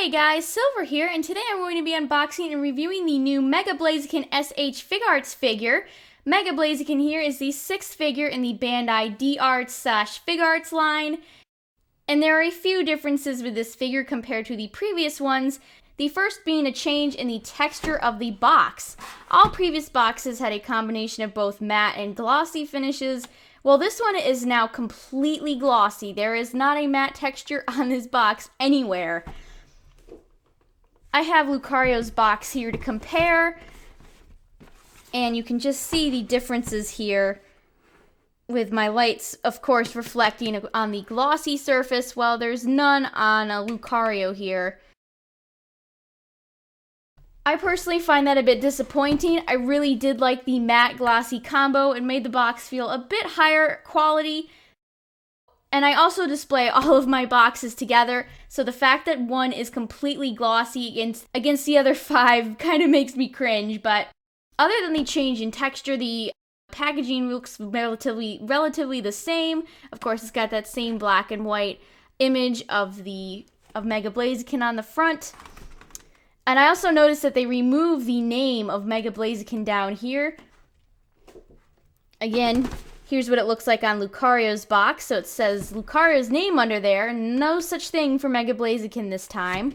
Hey guys, Silver here, and today I'm going to be unboxing and reviewing the new Mega Blaziken SH Figuarts figure. Mega Blaziken here is the 6th figure in the Bandai D-Arts/Figuarts line, and there are a few differences with this figure compared to the previous ones, the first being a change in the texture of the box. All previous boxes had a combination of both matte and glossy finishes. Well, this one is now completely glossy. There is not a matte texture on this box anywhere. I have Lucario's box here to compare, and you can just see the differences here with my lights, of course, reflecting on the glossy surface, while there's none on a Lucario here. I personally find that a bit disappointing. I really did like the matte glossy combo. It made the box feel a bit higher quality. And I also display all of my boxes together, so the fact that one is completely glossy against the other 5 kind of makes me cringe. But other than the change in texture, the packaging looks relatively the same. Of course, it's got that same black and white image of Mega Blaziken on the front. And I also noticed that they removed the name of Mega Blaziken down here. Again, here's what it looks like on Lucario's box. So it says Lucario's name under there. No such thing for Mega Blaziken this time.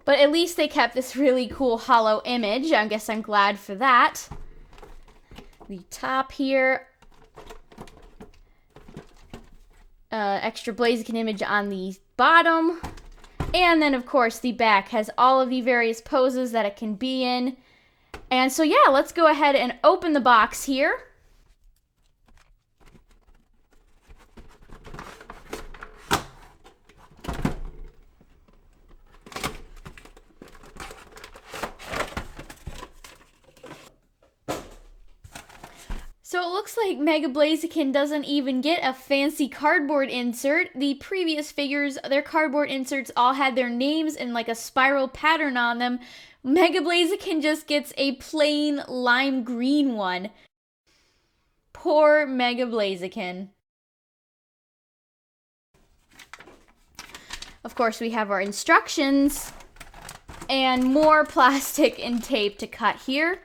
But at least they kept this really cool hollow image. I guess I'm glad for that. The top here. Extra Blaziken image on the bottom. And then, of course, the back has all of the various poses that it can be in. And so, yeah, let's go ahead and open the box here. So it looks like Mega Blaziken doesn't even get a fancy cardboard insert. The previous figures, their cardboard inserts all had their names in like a spiral pattern on them. Mega Blaziken just gets a plain lime green one. Poor Mega Blaziken. Of course, we have our instructions and more plastic and tape to cut here.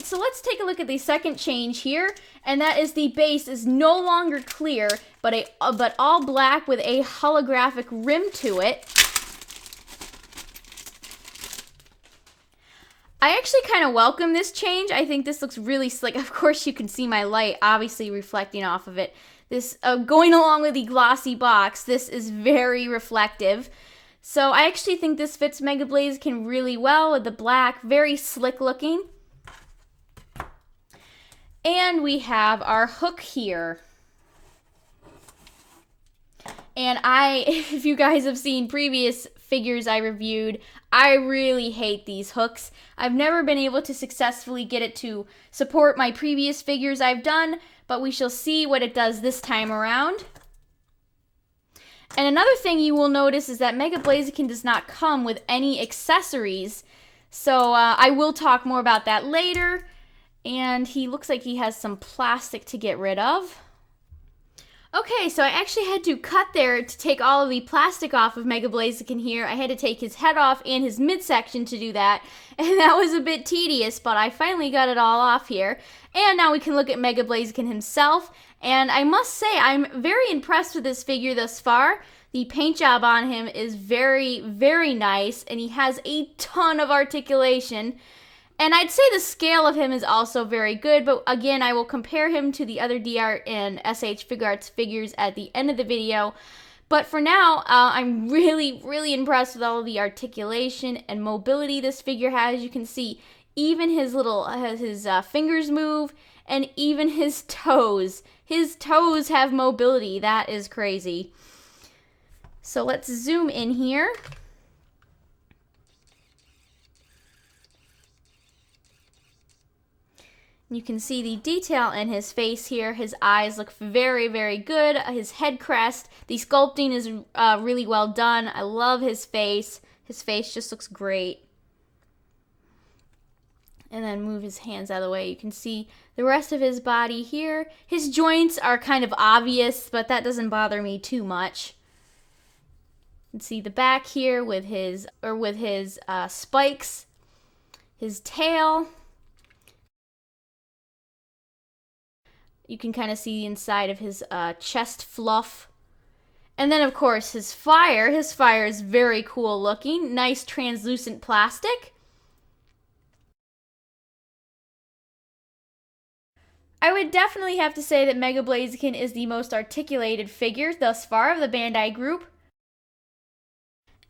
So let's take a look at the second change here, and that is the base is no longer clear, but all black with a holographic rim to it. I actually kind of welcome this change. I think this looks really slick. Of course, you can see my light obviously reflecting off of it. This going along with the glossy box, this is very reflective. So I actually think this fits Mega Blaziken really well with the black, very slick looking. And we have our hook here. And if you guys have seen previous figures I reviewed, I really hate these hooks. I've never been able to successfully get it to support my previous figures I've done, but we shall see what it does this time around. And another thing you will notice is that Mega Blaziken does not come with any accessories. So I will talk more about that later. And he looks like he has some plastic to get rid of. Okay, so I actually had to cut there to take all of the plastic off of Mega Blaziken here. I had to take his head off and his midsection to do that. And that was a bit tedious, but I finally got it all off here. And now we can look at Mega Blaziken himself. And I must say, I'm very impressed with this figure thus far. The paint job on him is very, very nice. And he has a ton of articulation. And I'd say the scale of him is also very good, but again, I will compare him to the other D-Art and SH Figuarts figures at the end of the video. But for now, I'm really, really impressed with all of the articulation and mobility this figure has. You can see even his fingers move, and even his toes. His toes have mobility. That is crazy. So let's zoom in here. You can see the detail in his face here. His eyes look very, very good. His head crest, the sculpting is really well done. I love his face. His face just looks great. And then move his hands out of the way. You can see the rest of his body here. His joints are kind of obvious, but that doesn't bother me too much. You can see the back here with his spikes, his tail. You can kind of see the inside of his chest fluff. And then, of course, his fire. His fire is very cool looking. Nice translucent plastic. I would definitely have to say that Mega Blaziken is the most articulated figure thus far of the Bandai group.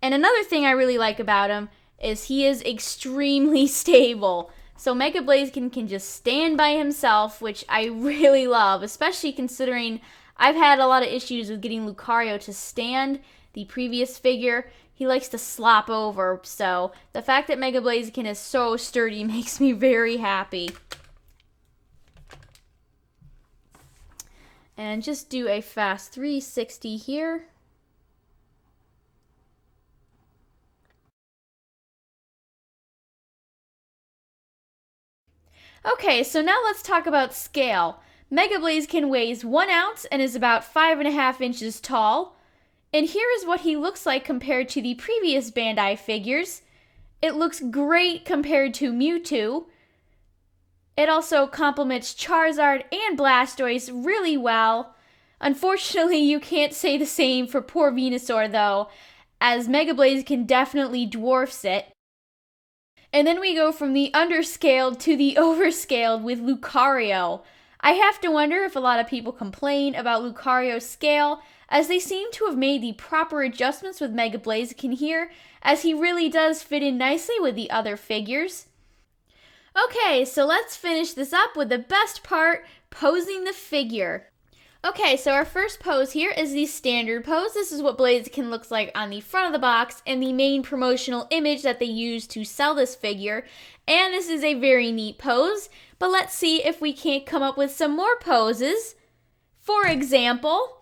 And another thing I really like about him is he is extremely stable. So Mega Blaziken can just stand by himself, which I really love, especially considering I've had a lot of issues with getting Lucario to stand. The previous figure, he likes to slop over, so the fact that Mega Blaziken is so sturdy makes me very happy. And just do a fast 360 here. Okay, so now let's talk about scale. Mega Blaziken weighs 1 ounce and is about 5.5 inches tall. And here is what he looks like compared to the previous Bandai figures. It looks great compared to Mewtwo. It also complements Charizard and Blastoise really well. Unfortunately, you can't say the same for poor Venusaur though, as Mega Blaziken definitely dwarfs it. And then we go from the underscaled to the overscaled with Lucario. I have to wonder if a lot of people complain about Lucario's scale, as they seem to have made the proper adjustments with Mega Blaziken here, as he really does fit in nicely with the other figures. Okay, so let's finish this up with the best part, posing the figure. Okay, so our first pose here is the standard pose. This is what Blaziken looks like on the front of the box and the main promotional image that they use to sell this figure. And this is a very neat pose, but let's see if we can't come up with some more poses. For example,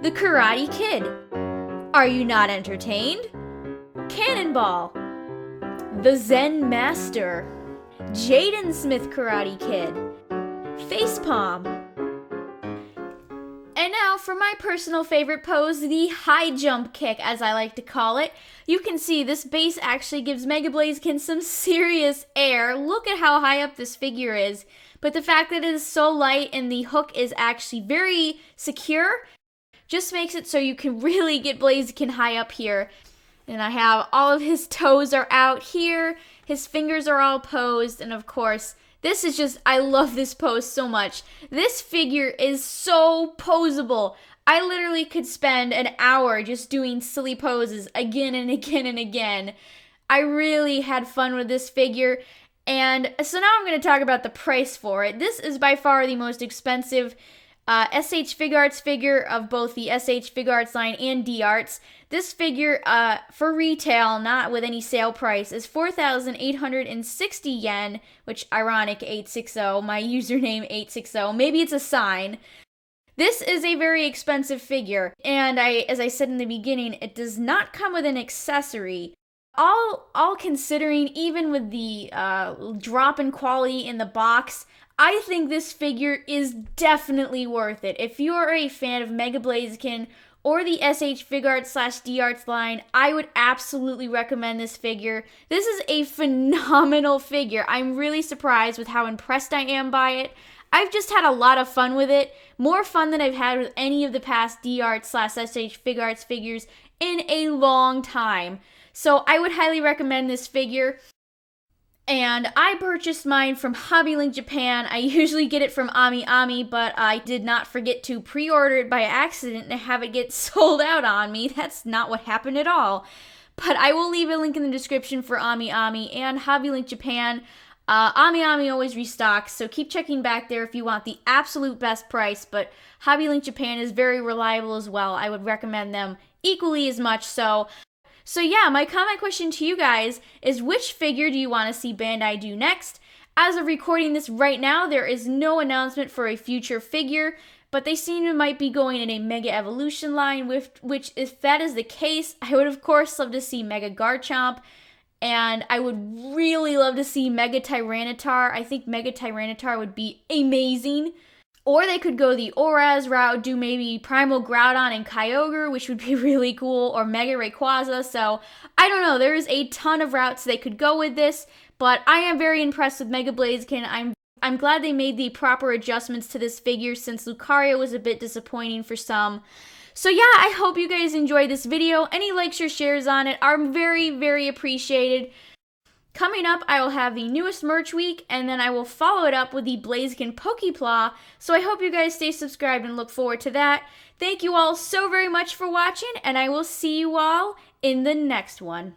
the Karate Kid. Are you not entertained? Cannonball. The Zen Master. Jaden Smith Karate Kid. Facepalm. And now for my personal favorite pose, the high jump kick, as I like to call it. You can see this base actually gives Mega Blaziken some serious air. Look at how high up this figure is. But the fact that it is so light and the hook is actually very secure just makes it so you can really get Blaziken high up here. And I have all of his toes are out here, his fingers are all posed, and of course, this is just, I love this pose so much. This figure is so poseable. I literally could spend an hour just doing silly poses again and again and again. I really had fun with this figure, and so now I'm going to talk about the price for it. This is by far the most expensive SH Figuarts figure of both the SH Figuarts line and D-Arts. This figure, for retail, not with any sale price, is 4,860 yen, which, ironic, 860, my username 860, maybe it's a sign. This is a very expensive figure, and as I said in the beginning, it does not come with an accessory. All considering, even with the drop in quality in the box, I think this figure is definitely worth it. If you are a fan of Mega Blaziken or the SH Figuarts / D-Arts line, I would absolutely recommend this figure. This is a phenomenal figure. I'm really surprised with how impressed I am by it. I've just had a lot of fun with it. More fun than I've had with any of the past D-Arts / SH Figuarts figures in a long time. So I would highly recommend this figure. And I purchased mine from HobbyLink Japan. I usually get it from AmiAmi, but I did not forget to pre-order it by accident and have it get sold out on me. That's not what happened at all. But I will leave a link in the description for AmiAmi and HobbyLink Japan. AmiAmi always restocks, so keep checking back there if you want the absolute best price. But HobbyLink Japan is very reliable as well. I would recommend them equally as much so. So yeah, my comment question to you guys is, which figure do you want to see Bandai do next? As of recording this right now, there is no announcement for a future figure, but they seem to might be going in a Mega Evolution line, which if that is the case, I would of course love to see Mega Garchomp, and I would really love to see Mega Tyranitar. I think Mega Tyranitar would be amazing. Or they could go the Oraz route, do maybe Primal Groudon and Kyogre, which would be really cool, or Mega Rayquaza. So, I don't know, there's a ton of routes they could go with this, but I am very impressed with Mega Blaziken. I'm glad they made the proper adjustments to this figure since Lucario was a bit disappointing for some. So yeah, I hope you guys enjoyed this video. Any likes or shares on it are very, very appreciated. Coming up, I will have the newest merch week, and then I will follow it up with the Blaziken Pokepla, so I hope you guys stay subscribed and look forward to that. Thank you all so very much for watching, and I will see you all in the next one.